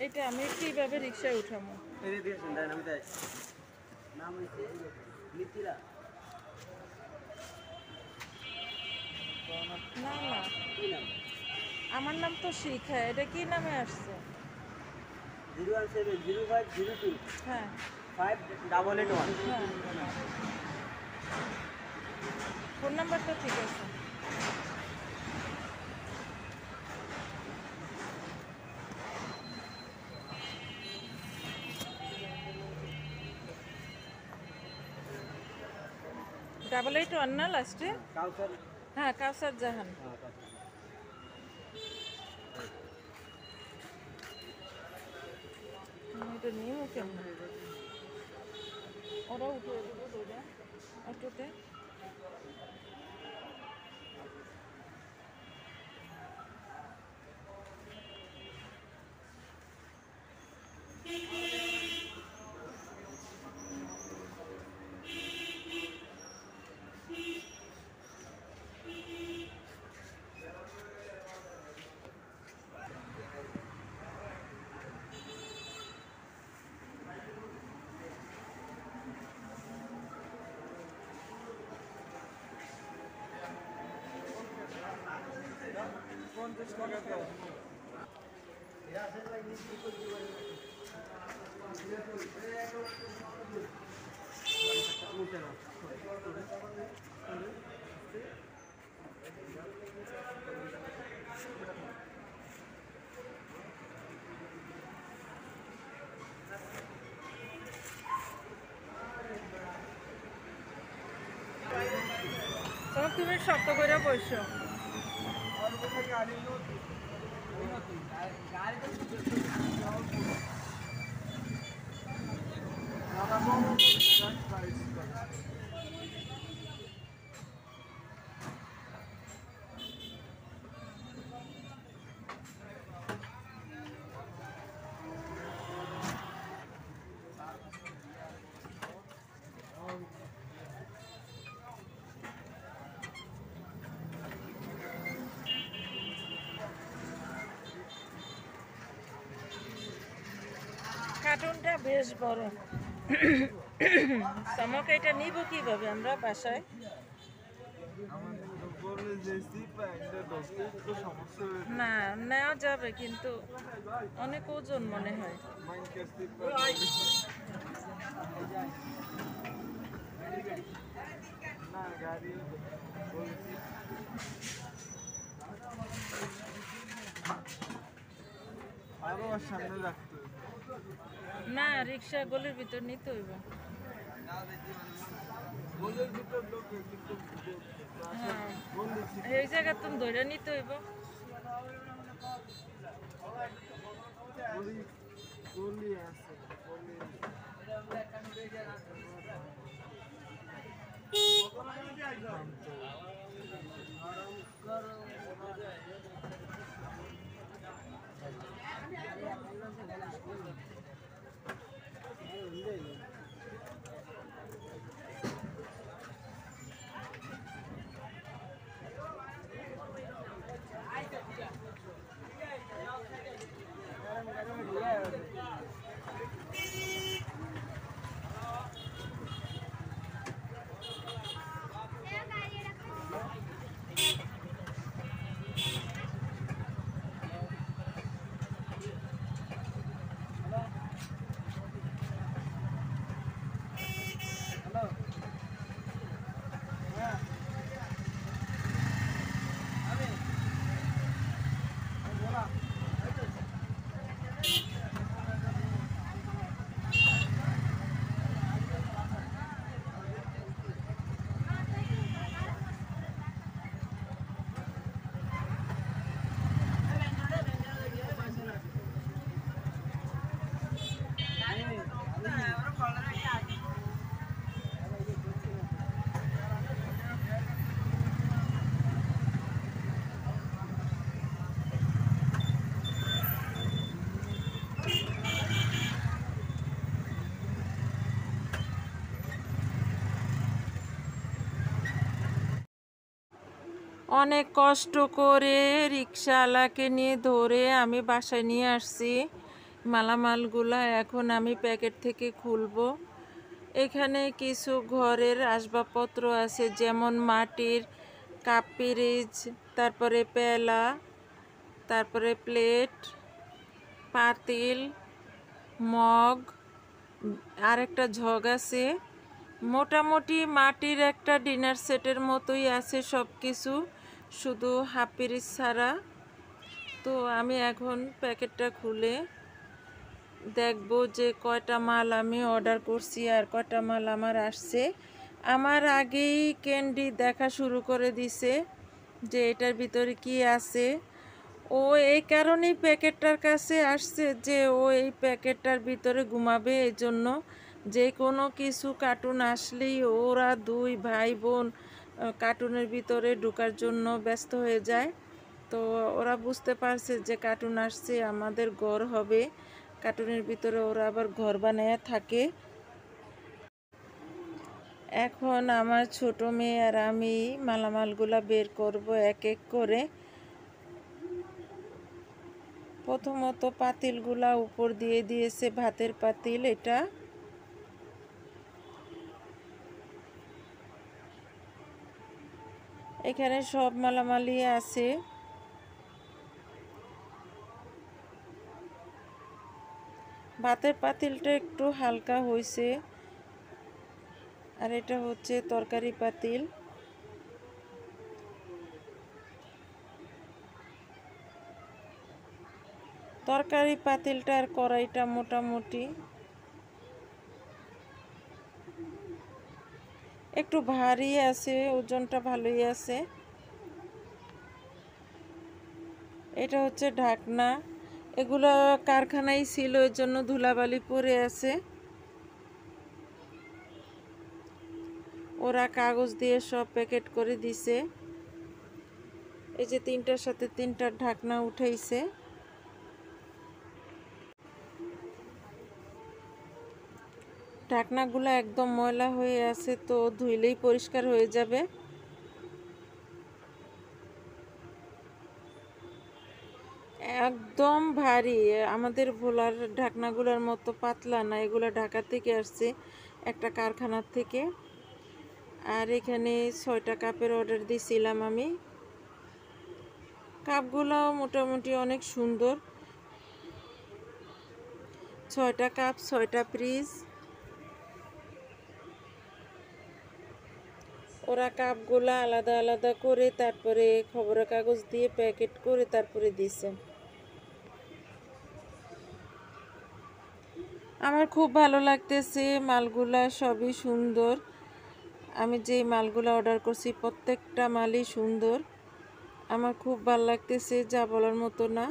এটা আমি কিভাবে রিক্সায় উঠামো? না না, আমার নাম তো শিখা। এটা কি নামে আসছে? 0170502 হ্যাঁ 5881। হ্যাঁ, ফোন নাম্বারটা ঠিক আছে। ডাবল 8 না লাস্টে? কাউসার। হ্যাঁ, কাউসার জাহান। এটা নিয়ে কেমন ওরা উঠে দেবো দুইটা অটোতে। তখন তুমি শক্ত করে বসো। কার্টুনটা বেশ বড়। চমক এটা নিব কিভাবে আমরা বাসায়? না, নেওয়া যাবে কিন্তু অনেক ওজন মনে হয়। আরো সামনে রাখতে না, রিক্সা গলির ভিতর নিতে হইব। হ্যাঁ, এই জায়গা তুমি ধরে নিতে হইব। অনেক কষ্ট করে রিক্সাওয়ালাকে নিয়ে ধরে আমি বাসায় নিয়ে আসছি মালামালগুলা। এখন আমি প্যাকেট থেকে খুলবো। এখানে কিছু ঘরের আসবাবপত্র আছে, যেমন মাটির কাপ পিরিচ, তারপরে পেলা, তারপরে প্লেট, পাতিল, মগ, আর একটা ঝগ আছে। মোটামুটি মাটির একটা ডিনার সেটের মতোই আছে সব কিছু, শুধু হাফ পিরিচ ছাড়া। তো আমি এখন প্যাকেটটা খুলে দেখব যে কয়টা মাল আমি অর্ডার করছি আর কয়টা মাল আমার আসছে। আমার আগেই ক্যান্ডি দেখা শুরু করে দিছে যে এটার ভিতরে কি আছে। ও এই কারণেই প্যাকেটটার কাছে আসছে যে ও এই প্যাকেটটার ভিতরে ঘুমাবে, এই জন্য যে কোনো কিছু কার্টুন আসলেই ওরা দুই ভাই বোন কার্টুনের ভিতরে ঢোকার জন্য ব্যস্ত হয়ে যায়। তো ওরা বুঝতে পারছে যে কার্টুন আসছে, আমাদের ঘর হবে, কার্টুনের ভিতরে ওরা আবার ঘর বানায় থাকে। এখন আমার ছোট মেয়ে আর আমি মালামালগুলা বের করব এক এক করে। প্রথমত পাতিলগুলা উপর দিয়ে দিয়েছে, ভাতের পাতিল এটা। এখানে সব মালামালি আছে। ভাতের পাতিলটা একটু হালকা হয়েছে, আর এটা হচ্ছে তরকারি পাতিল। তরকারি পাতিলটা আর কড়াইটা মোটামুটি একটু ভারী আছে, ওজনটা ভালোই আছে। এটা হচ্ছে ঢাকনা, এগুলো কারখানায় ছিল, এর জন্য ধুলাবালি পড়ে আছে। ওরা কাগজ দিয়ে সব প্যাকেট করে দিছে। এই যে তিনটার সাথে তিনটার ঢাকনা উঠাইছে। ঢাকনাগুলো একদম ময়লা হয়ে আছে, তো ধুইলেই পরিষ্কার হয়ে যাবে। একদম ভারী, আমাদের ভোলার ঢাকনাগুলোর মতো পাতলা না, এগুলো ঢাকা থেকে আসছে একটা কারখানার থেকে। আর এখানে 6টা কাপের অর্ডার দিয়েছিলাম আমি। কাপগুলো মোটামুটি অনেক সুন্দর, 6টা কাপ, 6টা পিস। ওরা কাপগুলো আলাদা আলাদা করে তারপরে খবরের কাগজ দিয়ে প্যাকেট করে তারপরে দিছে। আমার খুব ভালো লাগতেছে, মালগুলা সবই সুন্দর। আমি যেই মালগুলো অর্ডার করছি প্রত্যেকটা মালই সুন্দর, আমার খুব ভালো লাগতেছে, যা বলার মতো না।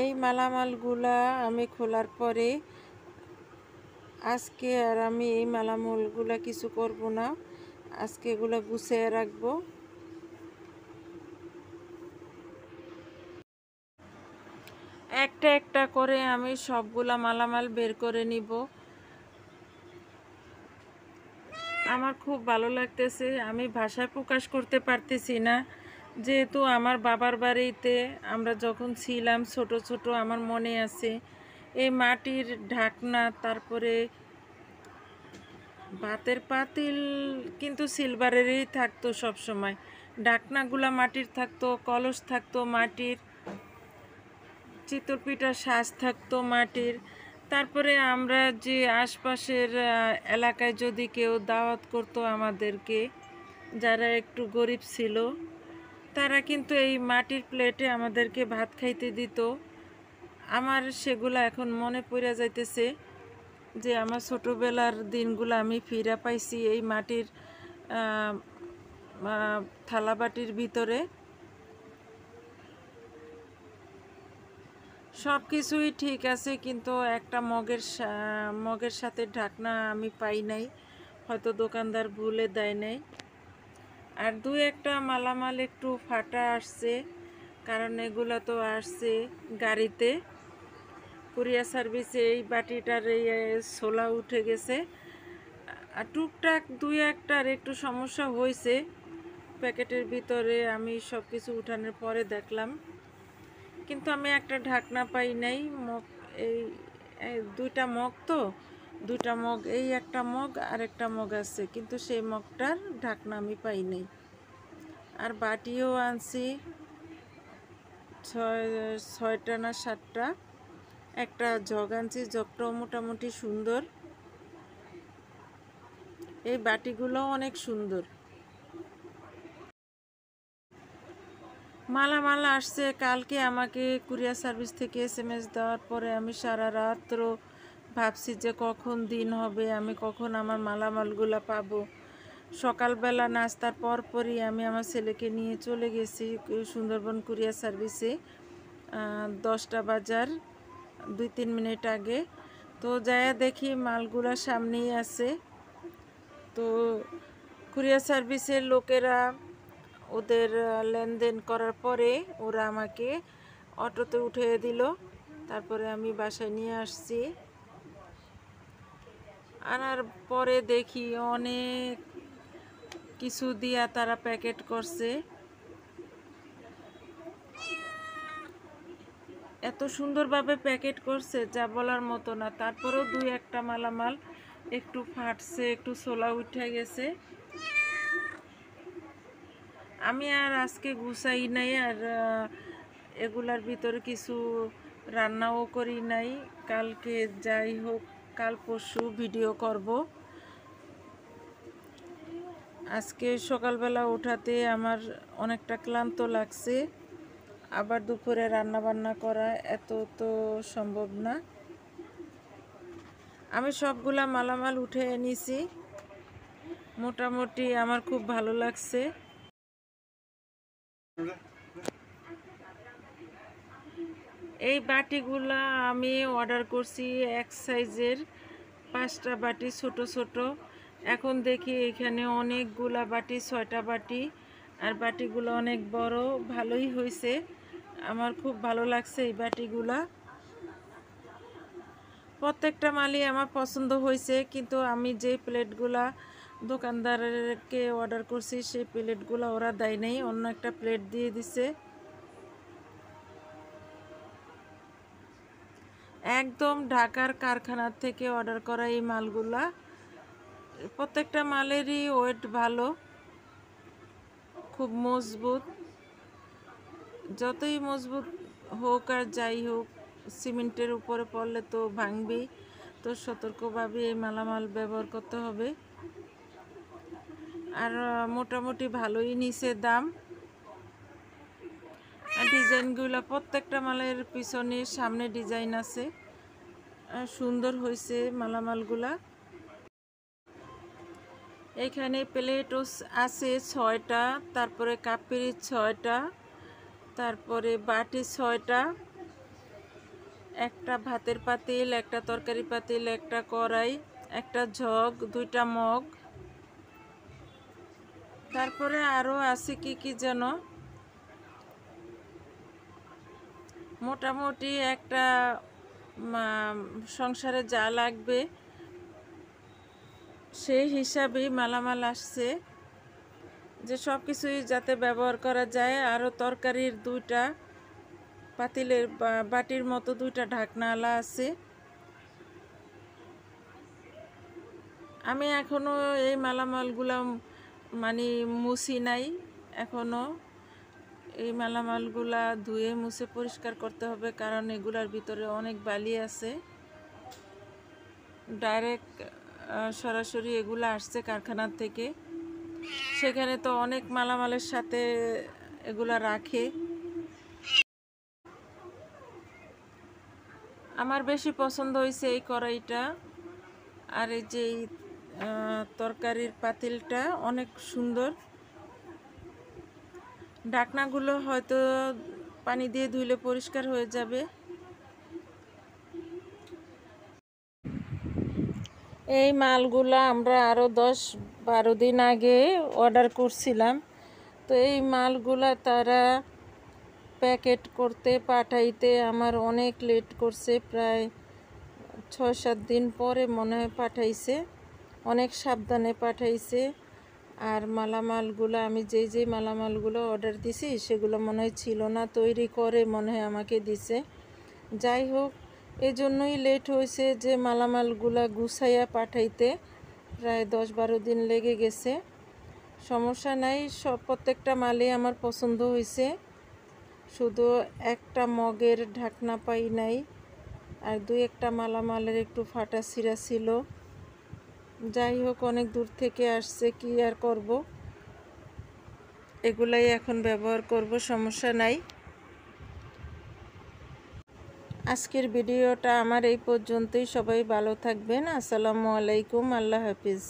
এই মালামালগুলা আমি খোলার পরে আজকে আর আমি এই মালামালগুলা কিছু করব না, আজকে এগুলো গুছিয়ে রাখবো। একটা একটা করে আমি সবগুলা মালামাল বের করে নিব। আমার খুব ভালো লাগতেছে, আমি ভাষায় প্রকাশ করতে পারতেছি না। যেহেতু আমার বাবার বাড়িতে আমরা যখন ছিলাম ছোট ছোট, আমার মনে আছে এই মাটির ঢাকনা, তারপরে ভাতের পাতিল কিন্তু সিলভারেরই থাকতো সব সময়, ঢাকনাগুলা মাটির থাকতো, কলস থাকতো মাটির, চিতল পিঠার সাজ থাকতো মাটির। তারপরে আমরা যে আশপাশের এলাকায় যদি কেউ দাওয়াত করতো আমাদেরকে, যারা একটু গরিব ছিল, তারা কিন্তু এই মাটির প্লেটে আমাদেরকে ভাত খাইতে দিত। আমার সেগুলো এখন মনে পড়ে যাইতেছে যে আমার ছোটোবেলার দিনগুলো আমি ফিরে পাইছি এই মাটির থালাবাটির ভিতরে। সব কিছুই ঠিক আছে, কিন্তু একটা মগের সাথে ঢাকনা আমি পাই নাই, হয়তো দোকানদার ভুলে দেয় নাই। আর দুই একটা মালামাল একটু ফাটা আসছে, কারণ এগুলো তো আসছে গাড়িতে, কুরিয়ার সার্ভিসে। এই বাটিটার এই ছোলা উঠে গেছে, আর টুকটাক দুই একটার একটু সমস্যা হয়েছে, প্যাকেটের ভিতরে আমি সব কিছু উঠানোর পরে দেখলাম, কিন্তু আমি একটা ঢাকনা পাই নাই। মগ এই দুইটা মগ, তো দুইটা মগ, এই একটা মগ আর একটা মগ আছে, কিন্তু সেই মগটার ঢাকনা আমি পাই নাই। আর বাটিও আনছি ছয়টা না সাতটা। একটা জগ আনছি, জগটাও মোটামুটি সুন্দর। এই বাটিগুলো অনেক সুন্দর। মালামাল আসছে কালকে। আমাকে কুরিয়ার সার্ভিস থেকে SMS দেওয়ার পরে আমি সারা রাত্র ভাবছি যে কখন দিন হবে, আমি কখন আমার মালামালগুলো পাবো। সকালবেলা নাস্তার পরপরই আমি আমার ছেলেকে নিয়ে চলে গেছি সুন্দরবন কুরিয়ার সার্ভিসে, 10টা বাজার 2-3 মিনিট আগে। তো যাইয়া দেখি মালগুলা সামনেই আছে। তো কুরিয়ার সার্ভিসের লোকেরা ওদের লেনদেন করার পরে ওরা আমাকে অটোতে উঠিয়ে দিল। তারপরে আমি বাসায় নিয়ে আসছি। আনার পরে দেখি অনেক কিছু দিয়া তারা প্যাকেট করছে। এত সুন্দরভাবে প্যাকেট করছে যা বলার মতো না। তারপরেও 2-1টা মালামাল একটু ফাটছে, একটু ছোলা উঠে গেছে। আমি আর আজকে গুছাই নাই, আর এগুলার ভিতরে কিছু রান্নাও করি নাই। কালকে যাই হোক, কাল পরশু ভিডিও করব। আজকে সকালবেলা ওঠাতে আমার অনেকটা ক্লান্ত লাগছে, আবার দুপুরে রান্না বান্না করা এত তো সম্ভব না। আমি সবগুলা মালামাল উঠে নিছি, মোটামুটি আমার খুব ভালো লাগছে। এই বাটিগুলা আমি অর্ডার করছি এক সাইজের 5টা বাটি, ছোট ছোট। এখন দেখি এখানে অনেকগুলা বাটি, 6টা বাটি, আর বাটিগুলো অনেক বড়। ভালোই হয়েছে, আমার খুব ভালো লাগছে এই বাটিগুলা। প্রত্যেকটা মালই আমার পছন্দ হয়েছে, কিন্তু আমি যে প্লেটগুলা দোকানদারকে অর্ডার করছি সেই প্লেটগুলো ওরা দেয় নাই, অন্য একটা প্লেট দিয়ে দিছে। একদম ঢাকার কারখানার থেকে অর্ডার করা এই মালগুলা। প্রত্যেকটা মালেরই ওয়েট ভালো, খুব মজবুত। যতই মজবুত হোক আর যাই হোক, সিমেন্টের উপরে পড়লে তো ভাঙবেই। তো সতর্কভাবে এই মালামাল ব্যবহার করতে হবে। আর মোটামুটি ভালোই নিচে দাম। আর ডিজাইনগুলো প্রত্যেকটা মালের পিছনে সামনে ডিজাইন আছে, সুন্দর হয়েছে মালামালগুলা। এখানে প্লেটও আছে 6টা, তারপরে কাপেরি 6টা, তারপরে বাটি 6টা, একটা ভাতের পাতিল, একটা তরকারি পাতিল, একটা কড়াই, একটা জগ, 2টা মগ, তারপরে আরও আছে কি কি যেন। মোটামুটি একটা সংসারে যা লাগবে সেই হিসাবেই মালামাল আসছে, যে সব কিছুই যাতে ব্যবহার করা যায়। আরও তরকারির 2টা পাতিলের বাটির মতো 2টা ঢাকনাওয়ালা আছে। আমি এখনও এই মালামালগুলো মানে মুছি নাই এখনও। এই মালামালগুলা ধুয়ে মুছে পরিষ্কার করতে হবে, কারণ এগুলার ভিতরে অনেক বালি আছে। ডাইরেক্ট সরাসরি এগুলো আসছে কারখানার থেকে, সেখানে তো অনেক মালামালের সাথে এগুলা রাখে। আমার বেশি পছন্দ হয়েছে এই কড়াইটা, আর এই যে তরকারির পাতিলটা অনেক সুন্দর। ঢাকনাগুলো হয়তো পানি দিয়ে ধুইলে পরিষ্কার হয়ে যাবে। এই মালগুলা আমরা আরও 10-12 দিন আগে অর্ডার করছিলাম। তো এই মালগুলা তারা প্যাকেট করতে পাঠাইতে আমার অনেক লেট করছে, প্রায় 6-7 দিন পরে মনে হয় পাঠাইছে। অনেক সাবধানে পাঠাইছে। আর মালামালগুলো আমি যেই মালামালগুলো অর্ডার দিছি সেগুলো মনে হয় ছিল না, তৈরি করে মনে হয় আমাকে দিছে। যাই হোক, এজন্যই লেট হয়েছে যে মালামালগুলো গুছাইয়া পাঠাইতে প্রায় 10-12 দিন লেগে গেছে। সমস্যা নাই, প্রত্যেকটা মালই আমার পছন্দ হয়েছে, শুধু একটা মগের ঢাকনা পাই নাই, আর 2-1টা মালামালের একটু ফাটা ছিঁড়া ছিল। যাই হোক, অনেক দূর থেকে আসছে, কি আর করব, এগুলাই এখন ব্যবহার করব, সমস্যা নাই। আজকের ভিডিওটা আমার এই পর্যন্তই। সবাই ভালো থাকবেন। আসসালামু আলাইকুম, আল্লাহ হাফিজ।